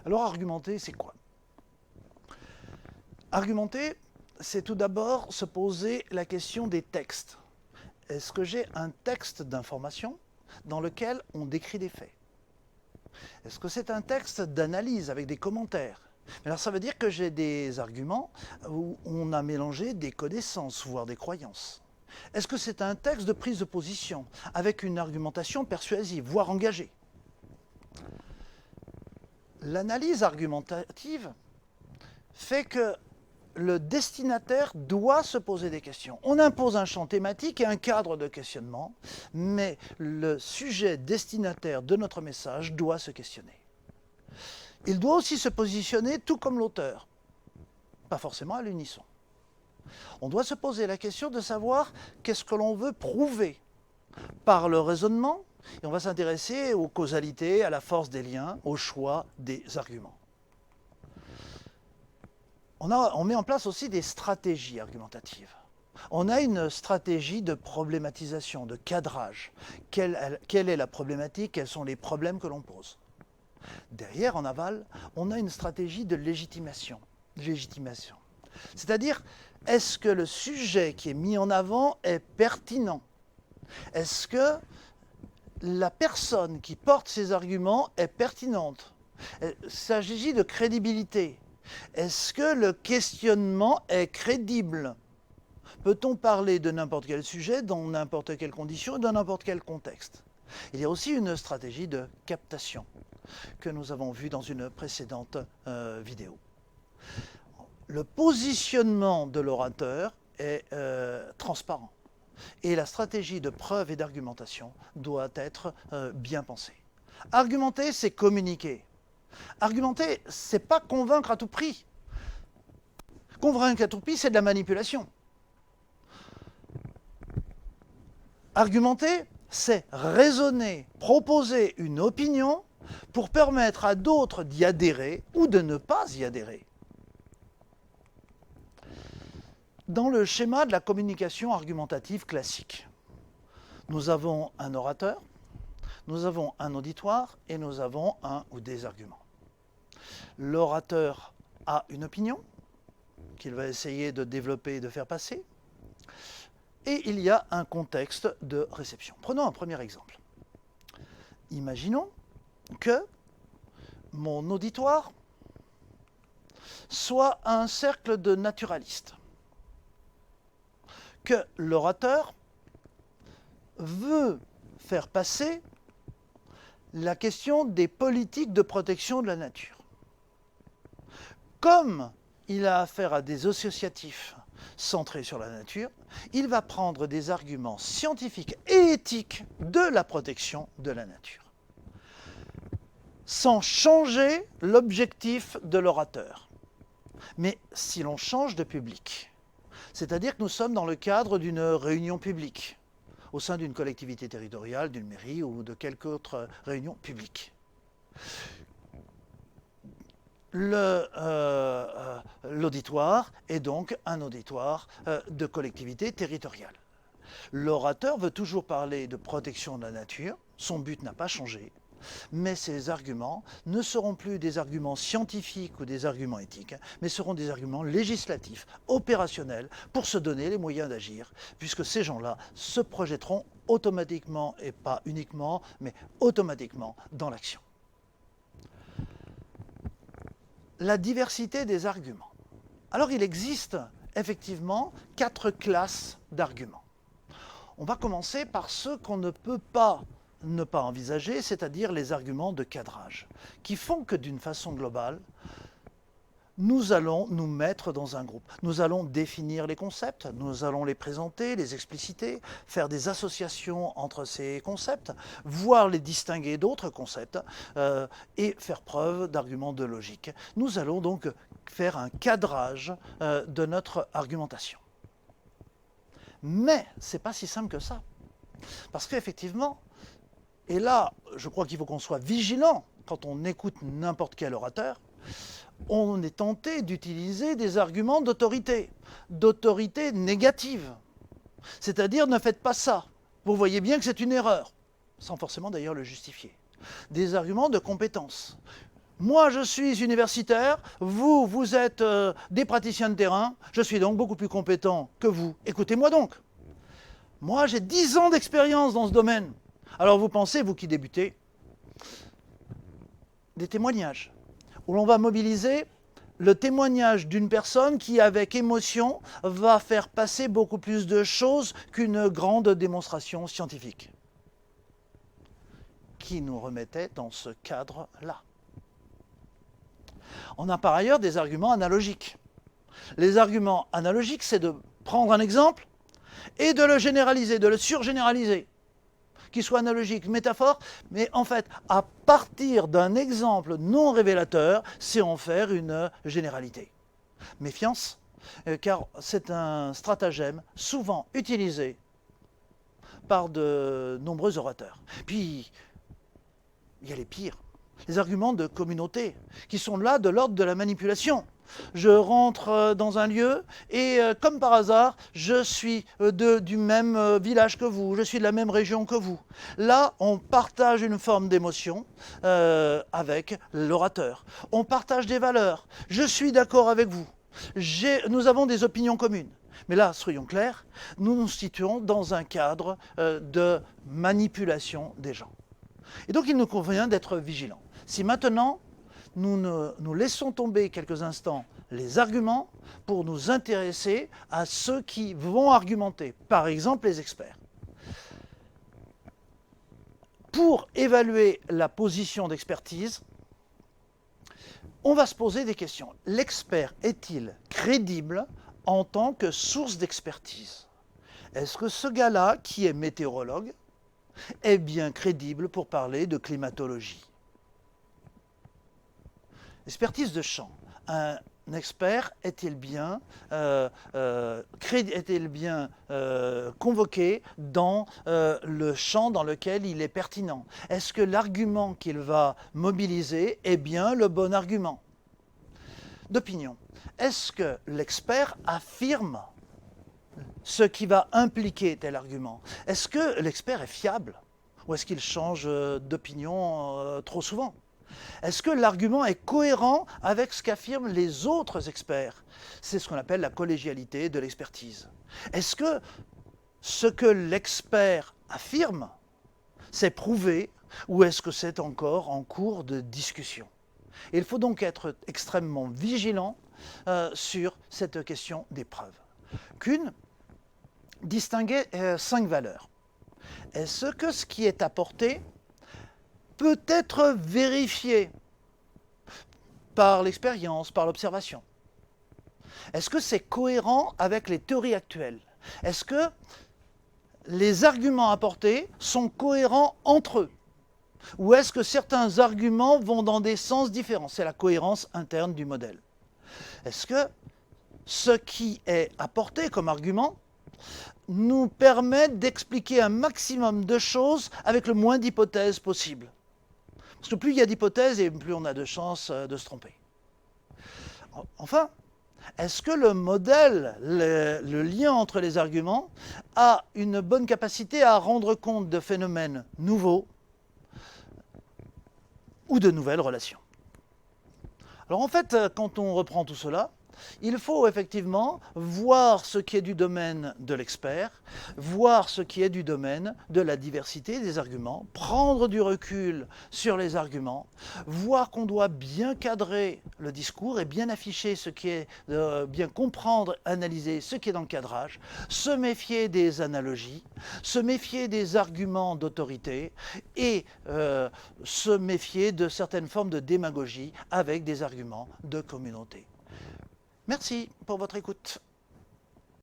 Alors argumenter, c'est quoi? Argumenter, c'est tout d'abord se poser la question des textes. Est-ce que j'ai un texte d'information dans lequel on décrit des faits? Est-ce que c'est un texte d'analyse avec des commentaires? Alors ça veut dire que j'ai des arguments où on a mélangé des connaissances, voire des croyances. Est-ce que c'est un texte de prise de position avec une argumentation persuasive, voire engagée? L'analyse argumentative fait que le destinataire doit se poser des questions. On impose un champ thématique et un cadre de questionnement, mais le sujet destinataire de notre message doit se questionner. Il doit aussi se positionner tout comme l'auteur, pas forcément à l'unisson. On doit se poser la question de savoir qu'est-ce que l'on veut prouver par le raisonnement, et on va s'intéresser aux causalités, à la force des liens, au choix des arguments. On met en place aussi des stratégies argumentatives. On a une stratégie de problématisation, de cadrage. Quelle est la problématique? Quels sont les problèmes que l'on pose? Derrière, en aval, on a une stratégie de légitimation. C'est-à-dire, est-ce que le sujet qui est mis en avant est pertinent? Est-ce que la personne qui porte ces arguments est pertinente? Il s'agit de crédibilité. Est-ce que le questionnement est crédible? Peut-on parler de n'importe quel sujet, dans n'importe quelle condition et dans n'importe quel contexte? Il y a aussi une stratégie de captation que nous avons vue dans une précédente vidéo. Le positionnement de l'orateur est transparent et la stratégie de preuve et d'argumentation doit être bien pensée. Argumenter, c'est communiquer. Argumenter, c'est pas convaincre à tout prix. Convaincre à tout prix, c'est de la manipulation. Argumenter, c'est raisonner, proposer une opinion pour permettre à d'autres d'y adhérer ou de ne pas y adhérer. Dans le schéma de la communication argumentative classique, nous avons un orateur, nous avons un auditoire et nous avons un ou des arguments. L'orateur a une opinion qu'il va essayer de développer et de faire passer, et il y a un contexte de réception. Prenons un premier exemple. Imaginons que mon auditoire soit un cercle de naturalistes, que l'orateur veut faire passer la question des politiques de protection de la nature. Comme il a affaire à des associatifs centrés sur la nature, il va prendre des arguments scientifiques et éthiques de la protection de la nature, sans changer l'objectif de l'orateur. Mais si l'on change de public, c'est-à-dire que nous sommes dans le cadre d'une réunion publique, au sein d'une collectivité territoriale, d'une mairie ou de quelque autre réunion publique. L'auditoire est donc un auditoire de collectivité territoriale. L'orateur veut toujours parler de protection de la nature, son but n'a pas changé, mais ces arguments ne seront plus des arguments scientifiques ou des arguments éthiques, mais seront des arguments législatifs, opérationnels, pour se donner les moyens d'agir, puisque ces gens-là se projetteront automatiquement, et pas uniquement, mais automatiquement dans l'action. La diversité des arguments. Alors il existe effectivement 4 classes d'arguments. On va commencer par ceux qu'on ne peut pas ne pas envisager, c'est-à-dire les arguments de cadrage, qui font que d'une façon globale, nous allons nous mettre dans un groupe. Nous allons définir les concepts, nous allons les présenter, les expliciter, faire des associations entre ces concepts, voire les distinguer d'autres concepts et faire preuve d'arguments de logique. Nous allons donc faire un cadrage de notre argumentation. Mais ce n'est pas si simple que ça. Parce qu'effectivement, et là, je crois qu'il faut qu'on soit vigilant quand on écoute n'importe quel orateur, on est tenté d'utiliser des arguments d'autorité négative. C'est-à-dire, ne faites pas ça. Vous voyez bien que c'est une erreur, sans forcément d'ailleurs le justifier. Des arguments de compétence. Moi, je suis universitaire, vous, vous êtes des praticiens de terrain, je suis donc beaucoup plus compétent que vous. Écoutez-moi donc. Moi, j'ai 10 ans d'expérience dans ce domaine. Alors vous pensez, vous qui débutez, des témoignages où l'on va mobiliser le témoignage d'une personne qui, avec émotion, va faire passer beaucoup plus de choses qu'une grande démonstration scientifique, qui nous remettait dans ce cadre-là. On a par ailleurs des arguments analogiques. Les arguments analogiques, c'est de prendre un exemple et de le généraliser, de le surgénéraliser, qu'il soit analogique, métaphore, mais en fait, à partir d'un exemple non révélateur, c'est en faire une généralité. Méfiance, car c'est un stratagème souvent utilisé par de nombreux orateurs. Puis, il y a les pires, les arguments de communauté, qui sont là de l'ordre de la manipulation. Je rentre dans un lieu et comme par hasard, je suis du même village que vous, je suis de la même région que vous. Là, on partage une forme d'émotion avec l'orateur. On partage des valeurs. Je suis d'accord avec vous. Nous avons des opinions communes. Mais là, soyons clairs, nous nous situons dans un cadre de manipulation des gens. Et donc, il nous convient d'être vigilants. Si maintenant, nous laissons tomber quelques instants les arguments pour nous intéresser à ceux qui vont argumenter, par exemple les experts. Pour évaluer la position d'expertise, on va se poser des questions. L'expert est-il crédible en tant que source d'expertise? Est-ce que ce gars-là, qui est météorologue, est bien crédible pour parler de climatologie? Expertise de champ. Un expert est-il bien, convoqué dans le champ dans lequel il est pertinent? Est-ce que l'argument qu'il va mobiliser est bien le bon argument? D'opinion. Est-ce que l'expert affirme ce qui va impliquer tel argument? Est-ce que l'expert est fiable? Ou est-ce qu'il change d'opinion trop souvent? Est-ce que l'argument est cohérent avec ce qu'affirment les autres experts? C'est ce qu'on appelle la collégialité de l'expertise. Est-ce que ce que l'expert affirme, c'est prouvé ou est-ce que c'est encore en cours de discussion? Et il faut donc être extrêmement vigilant sur cette question des preuves. Kuhn distinguait 5 valeurs. Est-ce que ce qui est apporté peut être vérifié par l'expérience, par l'observation? Est-ce que c'est cohérent avec les théories actuelles? Est-ce que les arguments apportés sont cohérents entre eux? Ou est-ce que certains arguments vont dans des sens différents? C'est la cohérence interne du modèle. Est-ce que ce qui est apporté comme argument nous permet d'expliquer un maximum de choses avec le moins d'hypothèses possible? Parce que plus il y a d'hypothèses et plus on a de chances de se tromper. Enfin, est-ce que le modèle, le lien entre les arguments, a une bonne capacité à rendre compte de phénomènes nouveaux ou de nouvelles relations? Alors en fait, quand on reprend tout cela, il faut effectivement voir ce qui est du domaine de l'expert, voir ce qui est du domaine de la diversité des arguments, prendre du recul sur les arguments, voir qu'on doit bien cadrer le discours et bien afficher ce qui est, bien comprendre, analyser ce qui est dans le cadrage, se méfier des analogies, se méfier des arguments d'autorité et se méfier de certaines formes de démagogie avec des arguments de communauté. Merci pour votre écoute.